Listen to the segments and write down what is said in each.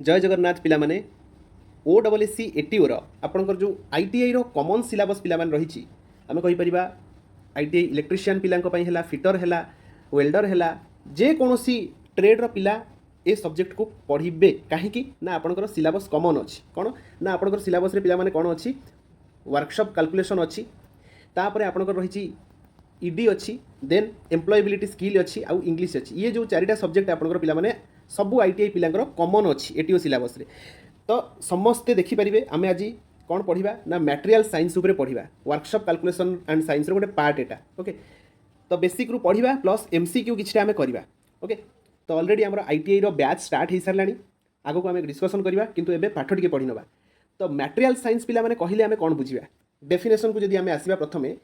जय जगन्नाथ पिला माने ओडब्ल्यूएससी एटीओ आपंकर जो आईटीआई कॉमन सिलेबस पिला माने रही आम कहीपर आईटीआई इलेक्ट्रीशियन पिला फिटर है वेल्डर है जेकोसी ट्रेड्र पिला ए सब्जेक्ट को पढ़े कहीं ना आपंकर सिलेबस कॉमन अच्छी कौन ना आपंकर सिलेबस पिला माने कौन अच्छी वर्कशॉप कैलकुलेशन अच्छी तापर आपंकर रही ईडी अच्छी देन एम्प्लॉयबिलिटी स्किल अच्छी आउ इंग्लिश अच्छी ये जो चारिटा सब्जेक्ट आपंकर पिला माने सबू आईटीआई पिलांकर कॉमन अच्छी एटीओ सिलेबस रे तो समस्ते देखिपारे आम आज कौन पढ़ा ना मटेरियल साइंस उपरे पढ़ा वर्कशॉप कैलकुलेशन एंड साइंस गोटे पार्ट एटा ओके तो बेसिक रु पढ़ा प्लस एमसीक्यू किछटा आम करवा ओके तो ऑलरेडी आमर आईटीआई रो बैच स्टार्ट हो सारा आगो को आम डिस्कसन करवा किंतु एबे पाठ टिके पढ़ी नवा तो मटेरियल साइंस पिला माने कहले आम कौन बुझिबा डेफिनेशन को जदि आम आसीबा प्रथमे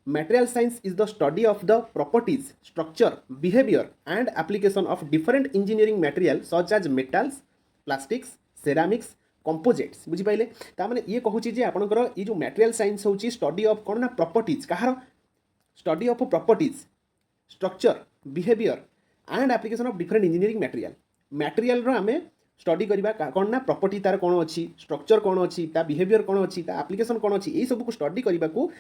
Material science is the study of the properties, structure, behavior and application of different engineering materials such as metals, plastics, ceramics, composites बुझी पाइले तामाने ये कहूची जे आपनकर ये जो मटेरियल साइंस होची स्टडी ऑफ कोन ना प्रॉपर्टीज कहार study of properties structure behaviour and application of different engineering material रो आमे स्टडी करबा कोन ना प्रॉपर्टी तार कोन अछि स्ट्रक्चर कोन अछि ता बिहेवियर कोन अछि ता एप्लिकेशन कोन अछि ए सब को स्टडी करबा को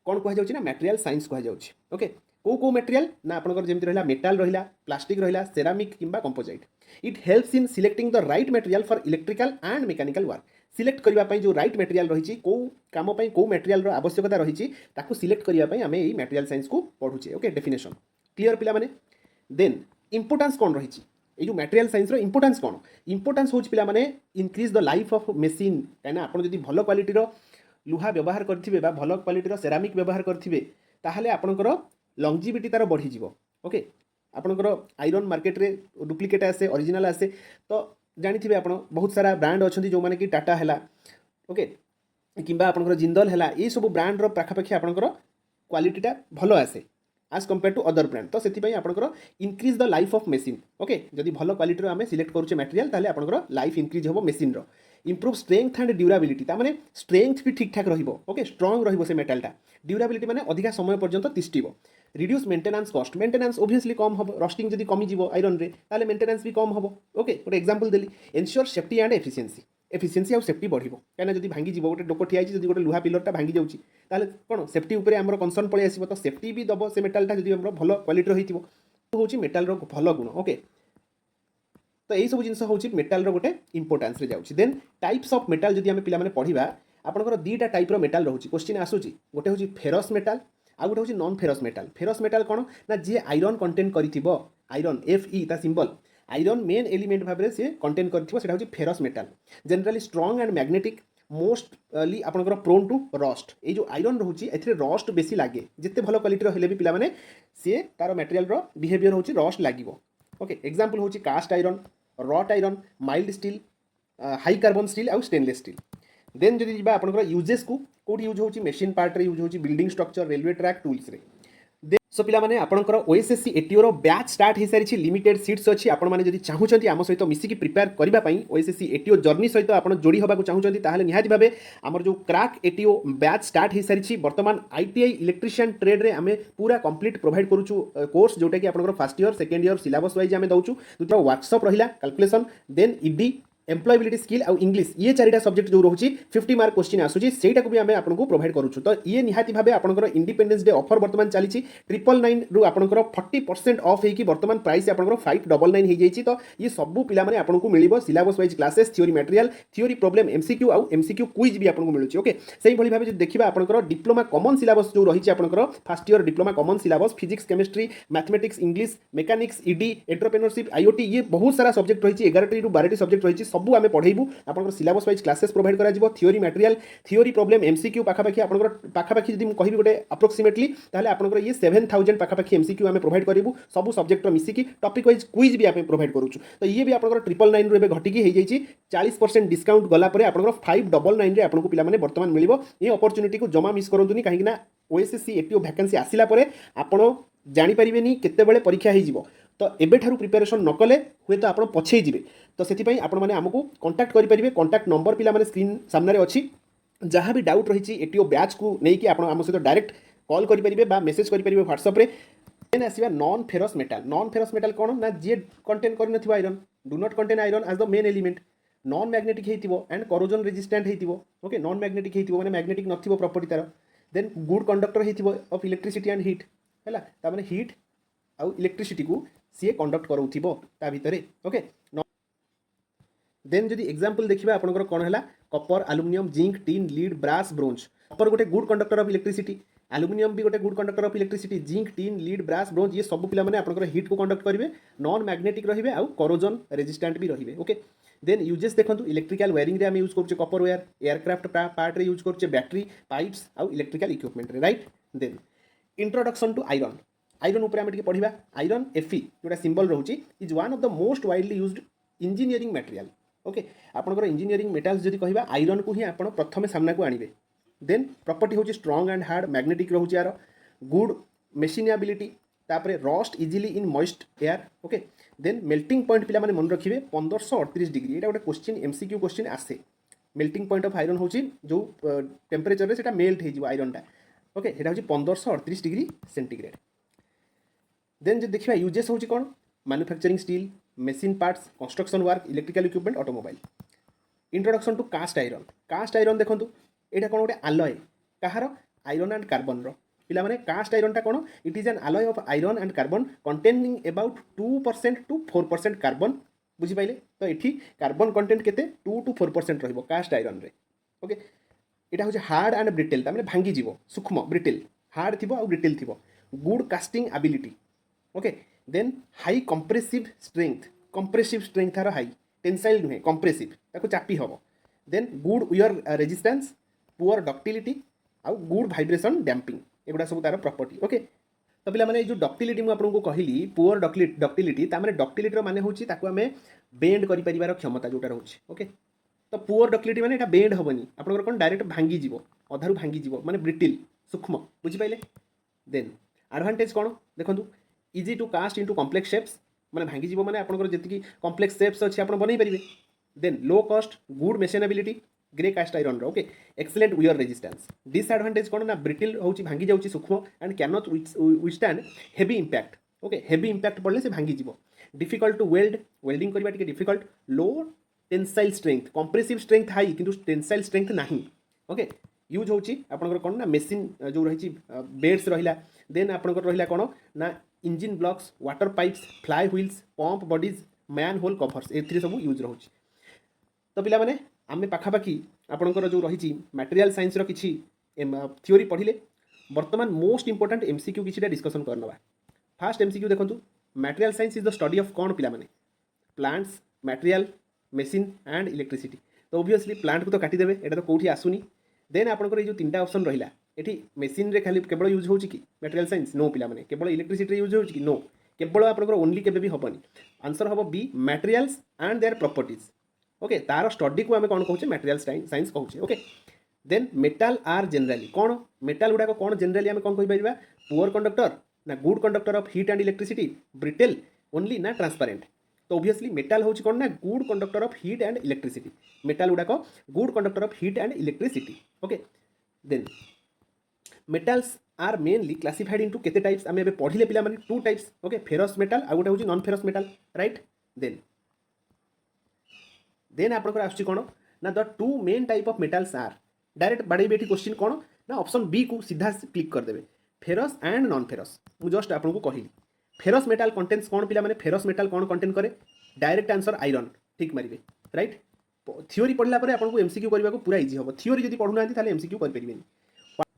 कौन कह जाउछि ना मटेरियल साइंस कह जाउछि ओके को मटेरियल ना आपनकर जेमति रहला मेटल रहला प्लास्टिक रहला सेरामिक किंबा composite it helps in selecting the right material for electrical and mechanical work select करबा पई जो राइट मटेरियल रहिछि को काम पई को मटेरियल रो आवश्यकता रहिछि ताकू सिलेक्ट करबा पई हमें एई मटेरियल साइंस को पढुछे ओके डेफिनेशन क्लियर पिला माने देन इंपोर्टेंस कोन रहिछि ये जो मटेरियल साइंस रो इंपोर्टेंस कोन इंपोर्टेंस होछि पिला माने increase the life of machine काना आपण जदी भलो क्वालिटी रो लुहा व्यवहार करेंगे भल क्वालिटी सेरामिक व्यवहार करेंगे ताहले आपणकर लंगजिविटी तार बढ़ी जीवो ओके आपणकर आयरन मार्केट रे डुप्लिकेट आसे ओरिजिनल आसे तो जानी आप बहुत सारा ब्रांड अच्छा जो मैंने कि टाटा है ओके किंबा आपणकर जिंदल है ये सब ब्रांड रो पाखापाखि आपणकर क्वालिटीटा भल आसे आज कंपेयर टू अदर ब्रांड तो से आपणकर increase the life of machine okay जदि भल क्वालिटी आम सिलेक्ट करुचे मटेरियल ताहले आपणकर लाइफ इंक्रीज हो मशीन रो इम्प्रूव स्ट्रेंथ एंड ड्यूराबिलिटी तामाने स्ट्रेंथ भी ठीक ठाक रहिबो ओके स्ट्रांग रहिबो से मेटालटा ड्यूराबिलिटी माने अधिका समय पर्यंत तिष्टिबो reduce maintenance cost maintenance obviously कम हबो रस्टिंग जदी कमी जीवो आयरन रे ताले मेंटेनेंस भी कम हबो ओके गोटे example Delhi ensure safety and efficiency और सेफ्टी बढ़िबो काना जदी भांगी जीवो गोटे डोको ठिया जदी गोटे लुहा पिलरटा भांगी जाउची ताले कोन सेफ्टी ऊपर हमर कंसर्न पळे आसीबो तो सेफ्टी भी दबो से मेटालटा जदी हमर भलो क्वालिटी रहितिबो तो होची मेटाल रो भलो गुण ओके तो यही सब जिन हूँ मेटाल गोटे इंपोर्टान्स जाऊँगी देन टाइप्स ऑफ मेटाल जब आम पे पढ़ा आपंकर दुईटा टाइप मेटाल रोचे क्वेश्चन आसूची गोटे हूँ फेरस मेटाल आउ गोटे हूँ नॉन फेरस मेटाल कौन ना जी आयरन कंटेंट कर आयरन FE ता सिंबल आयरन मेन एलिमेंट भाव में सी कंटेंट कर ferrous metal generally स्ट्रंग and magnetic mostly आपंकर प्रोन टू रस्ट ये जो आयरन रोचे ए रस्ट बेसी लगे जिते भल क्वालिटी भी पे सी तार मटेरियल बिहेवियर हूँ रस्ट लगे ओके एग्जांपल हूँ कास्ट आयरन रट iron mild steel high carbon steel आउ स्टेनलेस स्टील देन जब जी आप यूजेस को कौट यूज होची मशीन पार्ट रे यूज होची building structure railway track tools रे सो पिला माने आपनकर ओएसएससी एटीओ रो बैच स्टार्ट हो सारी लिमिटेड सीट्स अच्छी आपण माने जदि चाहूचंती आम सहित मिसिकी प्रिपेयर करबा पई ओएसएससी एटीओ जर्नी सहित आपण जोड़ी होबाकू चाहूचंती ताहले निहाती भाबे हमर जो क्रैक एटीओ बैच स्टार्ट हो सारी वर्तमान आईटीआई इलेक्ट्रीशियन ट्रेड रे आमे पूरा कंप्लीट प्रोवाइड करूछु कोर्स जोटा कि आपनकर first year second year syllabus wise आमे दउछु दुटा वर्कशॉप रहिला calculation then ED employability skill आउ इंग्लिश ये चारिटा सब्जेक्ट जो रोची 50 मार्क क्वेश्चन आसूची सेटा को भी आमे आपनको प्रोवाइड करूछु तो ये निहाती भाबे आपनकर इंडिपेंडेंस डे ऑफर वर्तमान चली 999 रु आपनकर 40% ऑफ हेकी वर्तमान प्राइस आपनकर 599 हो जाईची तो ये सबु पिला माने आपनको मिलिबो syllabus wise classes theory material theory problem MCQ आउ MCQ क्विज भी आपनको मिलुची ओके सेही भली भाबे जो देखिबा आपनकर डिप्लोमा कॉमन सिलेबस जो रहिची आपनकर first year diploma common syllabus physics chemistry mathematics English mechanics ED entrepreneurship IoT ये बहुत सारा सब्जेक्ट रहिची 11 रु 12 सब्जेक्ट रहिची सबु आमे पढाइबु आपनकर सिलेबस वाइज क्लासेस प्रोवाइड करा जिवो theory material theory problem MCQ पाखापाखि आपनकर पाखापाखि जदि कहबी गोटे अप्रोक्सीमेटली ताहले आपनकर ये 7000 पाखापाखि MCQ आमे प्रोवाइड करिवु सबु सब्जेक्ट रो मिसिकी टॉपिक वाइज क्विज भी आमे प्रोवाइड करूछु तो ये भी आपनकर 999 रु एबे घटिकी हे जाईची 40% डिस्काउंट गला परे आपनकर 599 रे आपनको पिला माने वर्तमान मिलिबो ये अपॉर्चुनिटी को जमा मिस करंतुनी काहे कि ना ओएसएससी एटीओ वैकेंसी आसिला परे आपण जानि परिबेनी केते बेले परीक्षा हे जिवो तो एबेठारु प्रिपरेशन न कले हुए तो आप पछे जी तो से आपण मैंने आमको कंटाक्ट करेंगे कंटाक्ट नंबर पिला माने स्क्रीन सामने अच्छी जहाँ भी डाउट रही एटीओ बैच को लेकिन आप आम सहित डायरेक्ट कॉल करेंगे मेसेज करेंगे व्हाट्सएप रे देन आसवा नॉन फेरस मेटाल कौन ना जी कंटेन कर iron do not contain iron as the main element non magnetic हेतिबो एंड करोजन रेजिस्टेंट हेतिबो ओके नॉन मैग्नेटिक हेतिबो माने मैग्नेटिक नथिबो प्रॉपर्टी तार देन गुड कंडक्टर हेतिबो ऑफ इलेक्ट्रिसिटी एंड हीट हैला ता माने हीट आउ इलेक्ट्रिसिटी को सी कंडक्ट करूथिबो ता भितरे ओके देन जदि एग्जांपल देखिबा आपनकर कोन हैला copper aluminium zinc tin lead brass bronze copper गोटे good conductor of electricity aluminium भी गोटे good conductor of electricity zinc tin lead brass bronze ये सब पिला माने आपनकर हीट को कंडक्ट करिवे नॉन मैग्नेटिक रहिबे आउ करोजन रेजिस्टेंट भी रहिबे ओके देन यूजेस देखंतु इलेक्ट्रिकल वायरिंग रे हम यूज करछे कॉपर वायर एयरक्राफ्ट पार्ट रे यूज करछे बैटरी पाइप्स आउ इलेक्ट्रिकल इक्विपमेंट रे right then introduction to iron iron ऊपर आम पढ़ा आयरन एफी जोटा सिंबल रोचे is one of the most widely used engineering material okay आपनकर इंजीनियरिंग मेटाल्स जदि कहबा आयरन को ही आपण प्रथम सामना को आनिबे देन प्रॉपर्टी होची स्ट्रांग एंड हार्ड मैग्नेटिक रोचे यार गुड मेशिनिएबिलिटी तापरे rust easily in moist air okay then melting point पिला माने मन रखिबे 1538 डिग्री एटा गोटे क्वेश्चन एमसीक्यू क्वेश्चन आसे मेल्टिंग पॉइंट ऑफ आयरन होची जो टेम्परेचर रे सेटा मेल्ट हे जिवो आयरन टा ओके एटा होची 1538 डिग्री सेंटीग्रेड देन जो देखिए यूजेस होची कौन manufacturing steel machine parts construction work electrical equipment automobile introduction to cast iron देखो यहाँ कौन गोटे आलय कहार आयरन एंड कार्बन पिला माने कास्ट आयरन टा कौन it is an alloy of iron and carbon containing about 2% to 4% carbon बुझिपाइले तो ये कार्बन कंटेंट केते 2 टू 4% रहिबो कास्ट आयरन रे ओके यहाँ हूँ हार्ड एंड ब्रिटेल तार भांगी जीव सूक्ष्म ब्रिटेल हार्ड थी ब्रिटेल थी good casting ability okay then high compressive strength तार हाई टेंसाइल नुहे कंप्रेसिव ताको चापी हम then good wear resistance poor ductility आउ गुड वाइब्रेशन डैम्पिंग एगुड़ा सब तार प्रॉपर्टी ओके तो पिला माने जो डक्टिलिटी मु आपको कहली पुअर डक्टिलिटी ता माने डक्टिलिटीर माने होची ताको आमे बेंड करि परिवार क्षमता जोटा रहउची ओके तो पुअर डक्टिलिटी माने एटा बेंड होबनी आपनकर कोन डायरेक्ट भांगी जीवो अधारु भांगी जीवो माने ब्रिटिल सूक्ष्म बुझि पाइले देन एडवांटेज कोन देखंतु easy to cast into complex shapes माने भांगी जीवो माने आपनकर जति कॉम्प्लेक्स शेप्स अछि आपण बनै परिबे then low cost good machinability grey cast iron रो okay excellent wear resistance disadvantage कोन ना ब्रिटिल होची भांगी जाउची सूक्ष्म and can not withstand heavy impact okay heavy impact पड़ले से भांगी जीवो डिफिकल्ट टू वेल्डिंग करबा टिके difficult low tensile strength compressive strength high किंतु टेंसाइल स्ट्रेंथ नाही ओके यूज होची आपनकर कोन ना मेसिन जो रहिची बेड्स रहिला देन आपनकर रहिला कोन ना engine blocks water pipes flywheels pump bodies manhole covers एथि सब यूज रोची तो पिला माने आमे पाखापाखी आपनकर जो रहिची मटेरियल साइंस रो किछि थ्योरी पढ़िले वर्तमान मोस्ट इंपोर्टेंट एमसीक्यू किछिटा डिस्कशन करनबा फर्स्ट एमसीक्यू देखंतु material science is the study of कोन पिला माने plants material machine and electricity तो ऑब्वियसली प्लांट को तो काटी देबे एटा तो कोठी आसुनी देन आपनकर जो तीनटा ऑप्शन रहिला एठी मेसिन रे खाली केवल यूज होची कि मटेरियल साइंस नो पिला माने केवल इलेक्ट्रिसिटी यूज होची कि नो केवल आपनकर ओनली केबे भी हबनी आंसर हबो B materials and their properties okay तार स्टडी को आमे कोन कहूचे मटेरियल साइंस कहूचे okay then metal are generally कोन मेटल गुडा को कोन जनरली आमे कोन कहि परिबा पुअर कंडक्टर ना good conductor of heat and electricity brittle only ना ट्रांसपेरेंट तो ऑब्वियसली मेटल होची कोन ना good conductor of heat and electricity metal गुडा को good conductor of heat and electricity okay then metals are mainly classified into केते types आमे एबे पढिले पिला माने two types okay ferrous metal आ गोटे होची non ferrous metal right then आपनकर आछी कोन ना the two main type of metals are direct बाडे बेटी क्वेश्चन कोन ना ऑप्शन बी को सीधा क्लिक कर देबे फेरस एंड नॉन फेरस मु जस्ट आपनको कहिली फेरस मेटल कंटेन्स कोन पिला माने फेरस मेटल कोन कंटेन करे डायरेक्ट आंसर आयरन ठीक मारिबे राइट थ्योरी पढ़ला परे आपनको एमसीक्यू करबा को पूरा इजी होबो थ्योरी जदी पढु नांती ताले एमसीक्यू कर परिबेनी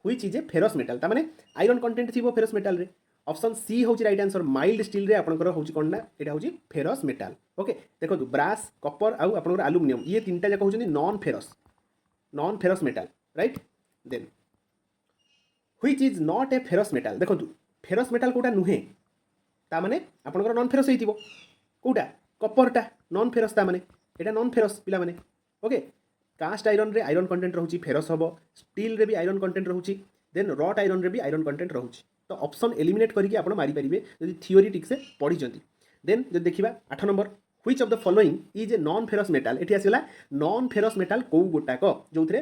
which is a ferrous metal ता माने आयरन कंटेंट थिबो फेरस मेटल रे ऑप्शन सी होची राइट आंसर माइल्ड स्टील रे आपनकर होची कोन ना एटा होची फेरस मेटल ओके देखो ब्रास कॉपर आउ आपनकर एल्युमिनियम ये तीनटा जाक होचनी non ferrous metal right then which is not a ferrous metal देखो फेरस मेटल कोटा नुहे ता माने आपनकर नॉन फेरस हेतिबो कोटा कॉपरटा नॉन फेरस ता माने एटा नॉन फेरस पिला माने ओके कास्ट आयरन रे आयरन कंटेंट रहउची फेरस हबो स्टील रे भी आयरन कंटेंट रहउची देन रॉट आयरन रे भी आयरन कंटेंट रहउची तो ऑप्शन एलिमिनेट करके आपण मारी परिबे यदि थ्योरी ठीक से पढ़ी जंती देन जब देखिबा 8 number which of the following is a non ferrous metal एठी आसीला नॉन फेरस मेटल को गोटाक जोथरे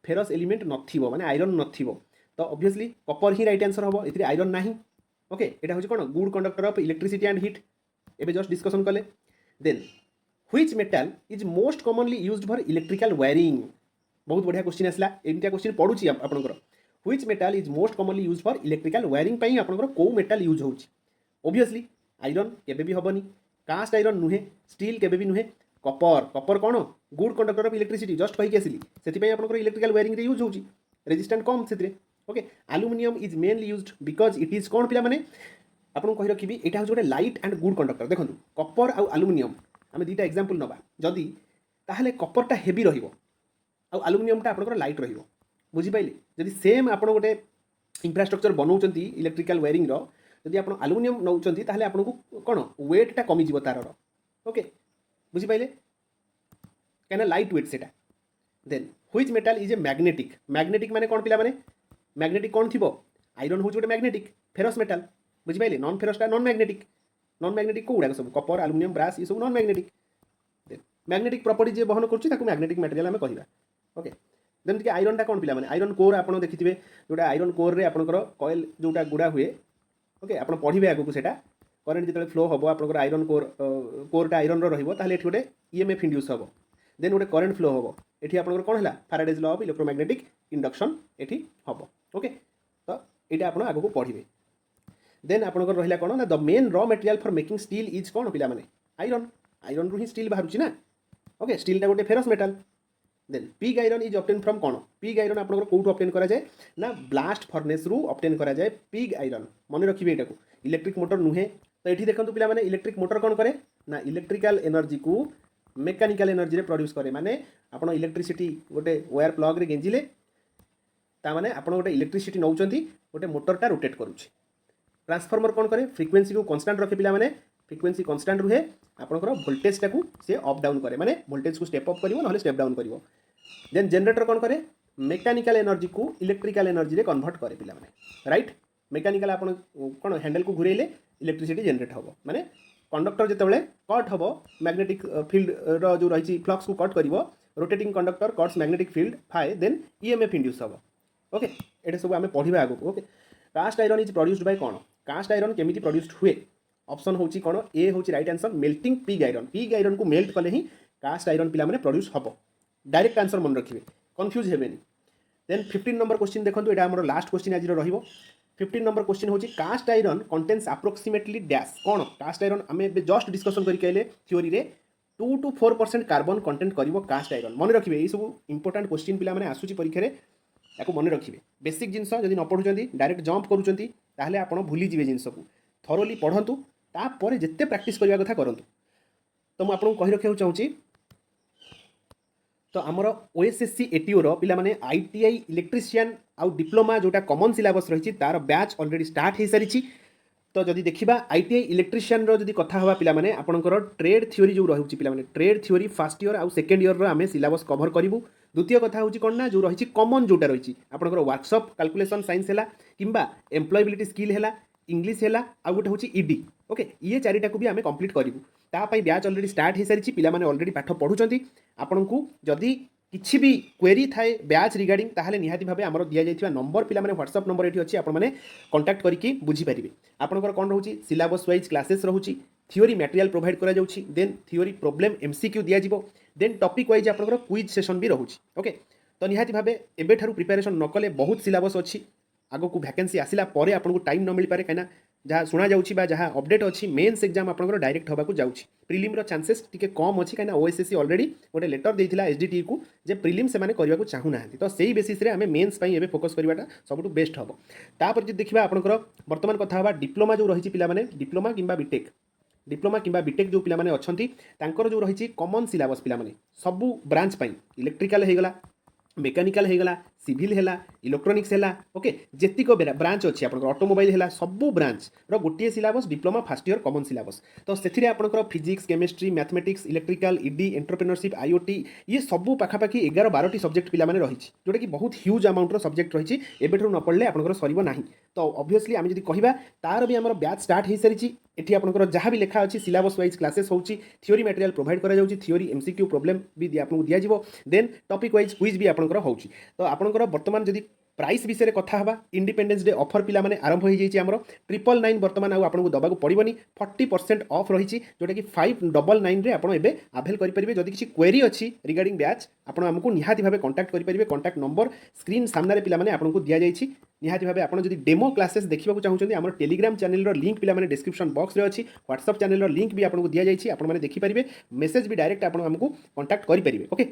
फेरस एलिमेंट नथिबो माने आयरन नथिबो तो ऑब्वियसली कॉपर ही राइट आंसर हबो एथि आयरन नाही ओके एटा होची कोन good conductor of electricity and heat एबे जस्ट डिस्कशन कले then which metal is most commonly used for electrical wiring. बहुत बढ़िया क्वेश्चन आसला, एमतिया क्वेश्चन पढ़ुची आपनकर। Which metal is most commonly used for electrical wiring पई आपनकर को मेटाल यूज होउची? ऑब्वियसली आयरन केबे भी हबनी, कास्ट आयरन नुहे, स्टील केबे भी नुहे, कपर। कपर कौन? Good conductor of electricity, just कही आसिली से आपनकर इलेक्ट्रिकल वायरिंग रे यूज होउची, रेजिस्टेंट कम से। Okay, aluminium is mainly used because it is कौन पिला माने आपन कहि रखिबी एटा हो गोटे लाइट एंड गुड कंडक्टर। देखो कपर आउ एल्युमिनियम आम दुईटा एग्जांपल नबा जदि ताहले कपरटा हेवी रहिबो आउ एल्युमिनियमटा आपनकर लाइट रहिबो, बुझी पाइले? जदि सेम आपन गोटे इंफ्रास्ट्रक्चर बनाउचंती इलेक्ट्रिकल वायरिंग रो, जदि आपन एल्युमिनियम नउचंती ताहले आपन को कोन वेटटा कमी जिवो तारर। ओके, बुझी पाइले? कहना लाइट वेट सेटा। Then which metal is a magnetic? Magnetic माने कौन पिला माने? मैग्नेटिक कौन थी? आयरन हूँ गोटे मैग्नेटिक, फेरस मेटाल, बुझिपारे? नॉन फेरसटा नॉन मैग्नेटिक। नॉन मैग्नेटिक कौड़ा सब कपर एल्युमिनियम ब्रास ये सब नॉन मैग्नेटिक। मैग्नेटिक प्रॉपर्टी जे बहन करुच्ची मैग्नेटिक मटेरियल आम कहवा। ओके, जमीक आयरनटा कौन पिला माने? आयरन कोर आप देखिए जोटा आयरन कोर रे आपनकर कॉइल जोटा गुड़ा हुए। ओके, आप पढ़े आगू से करेन्ट जो फ्लो हम आप आयरन कोरटा आयरन रही गोटे ईएमएफ इंड्यूस हम, देन गोटे करेन्ट फ्लो हम। ये आप कौन है Faraday's law of electromagnetic induction ये हम। ओके, तो ये आप आगू पढ़े। देन आपनकर रहिला कौन ना the main raw material for making steel is कौन पिला माने? आयरन। आयरन रु ही स्टील बाहरुची ना। ओके, स्टीलटा गोटे ferrous metal. Then pig iron is obtain from कौन? पिग आयरन आपनकर कोउठ ऑब्टेन करा जाए ना ब्लास्ट फर्नेस रु ऑब्टेन करा जाए पिग आयरन। मन रखिबे एटा को इलेक्ट्रिक मोटर नुहे। तो ये देखो पिला माने इलेक्ट्रिक मोटर कौन करे ना इलेक्ट्रिकल एनर्जी को मेकानिकल एनर्जी रे प्रोड्यूस करे। माने आपण इलेक्ट्रिसिटी गोटे वायर प्लग रे गेंजिले ता माने आपण गोटे इलेक्ट्रिसिटी नौचंती गोटे मोटरटा रोटेट करूची। ट्रांसफॉर्मर कौन करे? फ्रिक्वेंसी को कन्स्टांट रखे पिला माने फ्रिक्वेंसी कन्स्टांट रुहे आपनकर वोल्टेजटा को से अप डाउन करे, माने वोल्टेज को स्टेप अप करिवो नहले स्टेप डाउन करिवो। देन जनरेटर कौन करे? मेकानिकल एनर्जी को इलेक्ट्रिकल एनर्जी रे कन्वर्ट करे पिला माने, राइट? मेकानिकल आपण कोन हैंडल को घुरेले इलेक्ट्रिसिटी जनरेट होबो, माने कंडक्टर जेतेबेले कट होबो मैग्नेटिक फील्ड रो जो रहिछि फ्लक्स को कट करिवो, rotating conductor cuts magnetic field फाय, देन ईएमएफ इंड्यूस होबो। ओके, एटा सब आमे पढिबा आगो। Okay, cast iron is produced by कौन? कास्ट आयरन केमिति प्रोड्यूस्ड हुए? ऑप्शन होची कौन? ए होची right answer melting pig iron. Pig iron को मेल्ट कले ही कास्ट आयरन पिला माने प्रोड्यूस हबो। डायरेक्ट आंसर मन रखिबे, कंफ्यूज हेबेनी। देन 15 नंबर क्वेश्चन देखंतु, एटा हमर लास्ट क्वेश्चन आज रहिबो। 15 नंबर क्वेश्चन होची cast iron contains approximately dash कौन? कास्ट आयरन आमे जस्ट डिस्कशन करि कहले थ्योरी रे 2 to 4% कार्बन कंटेंट करिवो कास्ट आयरन। मन रखिबे ए सब इंपोर्टेंट क्वेश्चन पिला माने आसुची परीक्षा रे, याको मन रखिबे। बेसिक जिनस जदि न पढुचंती डायरेक्ट जंप करूचंती ताहले आपण भूली जिवे जिनस को थरोली पढ़ंतु, तापर जेते प्रैक्टिस करबा कथा करंतु। तो मु आपन कहि रखियो चाहूची, तो आमर ओएसएससी एटीओ रो पिला माने आईटीआई इलेक्ट्रिशियन आउ डिप्लोमा जोटा कॉमन सिलेबस रही तार बैच ऑलरेडी स्टार्ट हो सारी। तो जदि देखिबा आईटीआई इलेक्ट्रिशियन रो जदि कथा हवा पिला माने आपनकर ट्रेड थ्योरी जो रहुची पिला माने ट्रेड थ्योरी फर्स्ट ईयर आउ सेकंड ईयर रो आमे सिलेबस कवर करिवु। द्वितीय कथा होची कोन ना जो रही कॉमन जोटा रही आपनकर वर्कशॉप कैलकुलेशन साइंस हैला किंबा एम्प्लॉयबिलिटी स्किल हैला इंग्लिश हैला आ गोटे होची ईडी। ओके, ये चारिटा को भी आमे कंप्लीट करिवु। ता पई बैच ऑलरेडी स्टार्ट हो सारी, पिला माने ऑलरेडी पाठ पढुचंती। आपनकु जदि किछि भी क्वेरी थाए बैच रिगार्डिंग ताहले निहाती भाबे हमर दिया जायथिबा नंबर पिला माने व्हाट्सएप नंबर एठी अछि, आपण माने कांटेक्ट करिकि बुझी परिबे। आपनकर कोन रहउची सिलेबस वाइज क्लासेस रहउची, थ्योरी मटेरियल प्रोवाइड करा जाउची, देन थ्योरी प्रॉब्लम एमसीक्यू दिया जिवो, देन टॉपिक वाइज आपनकर क्विज सेशन भी रहउची। ओके, तो निहाती भाबे एबे ठारू प्रिपरेशन न कले बहुत सिलेबस अछि, आगो को वैकेंसी आसिला परे आपनको टाइम न मिल पारे, कहिना जहाँ शुणा जाउची बा जहाँ अपडेट अच्छी मेन्स एग्जाम आपनकर डायरेक्ट होबाकू जाउची। प्रिलिम रो चांसेस टिके कम अछि, कहिना ओएसएससी ऑलरेडी गोटे लेटर देइथिला एसडीटी को जे प्रिलिम से माने करबाकू चाहू नाहंती। तो सेही बेसिस रे हमें मेन्स पई एबे फोकस करबाटा सबटु बेस्ट हबो। तापर जे देखिबा आपनकर वर्तमान कथा हबा डिप्लोमा जो रहिछि पिला माने डिप्लोमा किंबा बीटेक जो पिला माने अछंती तांकर जो रहिछि कॉमन सिलेबस पिला माने सबु ब्रांच पई इलेक्ट्रिकल हेगला, मेकानिकल हेगला, सिविल हैला, इलेक्ट्रोनिक्स हैला। ओके, जेतिक ब्रांच अच्छी आपनकर ऑटोमोबाइल हैला सबू ब्रांच रो गोटे syllabus diploma first year common syllabus. तो सेथिरे आपनकर physics chemistry mathematics electrical ED entrepreneurship IoT ये सबू पाखापाखी 11-12टी सब्जेक्ट पिला माने रहिछि, जोटा कि बहुत ह्यूज अमाउंट रो सब्जेक्ट रहिछि। एबेठू न पढ़ले आपनकर सरिबो नाही। तो ऑब्वियसली आमे जदि कहिबा तार भी हमर बैच स्टार्ट हो सारी। एठी आपनकर जहाँ भी लिखा अछि सिलेबस वाइज क्लासेस होउछि, थ्योरी मटेरियल प्रोवाइड करा जाउछि, थ्योरी एमसीक्यू प्रॉब्लम भी आपनको दिया जिवो, देन टॉपिक वाइज क्विज भी आपनकर होउछि। तो आपनकर वर्तमान जदि प्राइस विषय कथा हवा इंडिपेंडेंस डे ऑफर पिला माने आरंभ हो जाइए आमर 999 बर्तमान आपको दबाक पड़ोनी 40% ऑफ रही जोटा कि 599 आप आभेल करेंगे जदि किसी क्वेरी अच्छी रिगार्डिंग बैच आपको निहाती भाव कंटाक्ट करेंगे कंटाक्ट नंबर स्क्रीन सामने पे आपको दि जाइए निहाती भाव आप डेमो क्लासेस देखा चाहते हैं आम टेलीग्राम चैनल लिंक पे डिस्क्रिप्शन बॉक्स में अच्छी व्हाट्सअप चैनल लिंक भी आपको दि जाइए आपने देखिपारे मेसेज भी डायरेक्ट आपको कंटाक्ट करेंगे ओके।